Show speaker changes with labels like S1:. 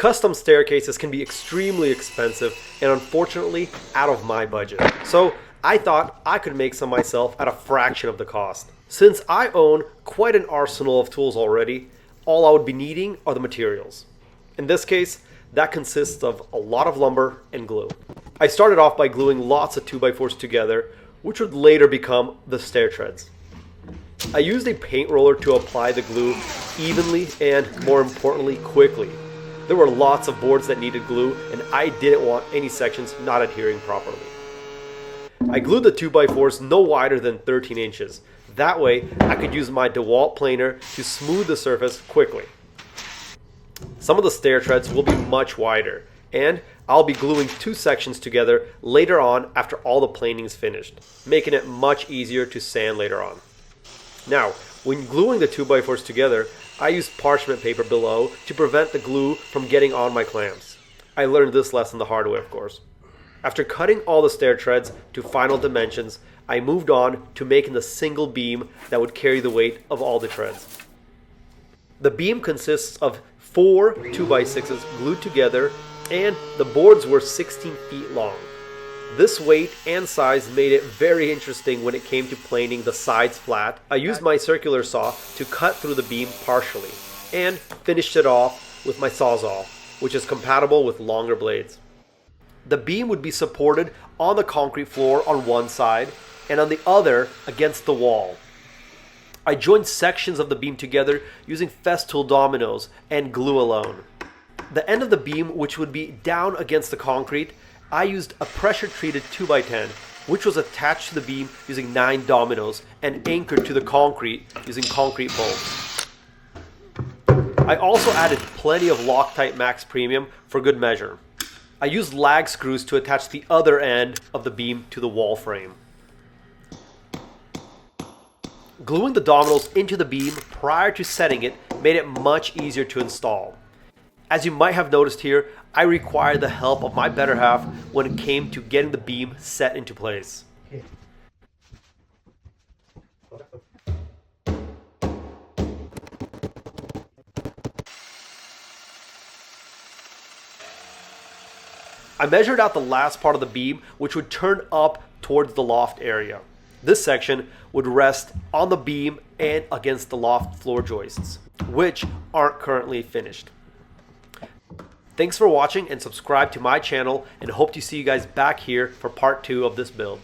S1: Custom staircases can be extremely expensive and unfortunately out of my budget. So I thought I could make some myself at a fraction of the cost. Since I own quite an arsenal of tools already, all I would be needing are the materials. In this case, that consists of a lot of lumber and glue. I started off by gluing lots of 2x4s together, which would later become the stair treads. I used a paint roller to apply the glue evenly and, more importantly, quickly. There were lots of boards that needed glue, and I didn't want any sections not adhering properly. I glued the 2x4s no wider than 13 inches. That way, I could use my DeWalt planer to smooth the surface quickly. Some of the stair treads will be much wider, and I'll be gluing two sections together later on after all the planing is finished, making it much easier to sand later on. Now, when gluing the 2x4s together, I used parchment paper below to prevent the glue from getting on my clamps. I learned this lesson the hard way, of course. After cutting all the stair treads to final dimensions, I moved on to making the single beam that would carry the weight of all the treads. The beam consists of 4 2x6s glued together, and the boards were 16 feet long. This weight and size made it very interesting when it came to planing the sides flat. I used my circular saw to cut through the beam partially and finished it off with my Sawzall, which is compatible with longer blades. The beam would be supported on the concrete floor on one side and on the other against the wall. I joined sections of the beam together using Festool dominoes and glue alone. The end of the beam, which would be down against the concrete, I used a pressure-treated 2x10, which was attached to the beam using 9 dominoes and anchored to the concrete using concrete bolts. I also added plenty of Loctite Max Premium for good measure. I used lag screws to attach the other end of the beam to the wall frame. Gluing the dominoes into the beam prior to setting it made it much easier to install. As you might have noticed here, I required the help of my better half when it came to getting the beam set into place. I measured out the last part of the beam, which would turn up towards the loft area. This section would rest on the beam and against the loft floor joists, which aren't currently finished. Thanks for watching and subscribe to my channel, and hope to see you guys back here for part 2 of this build.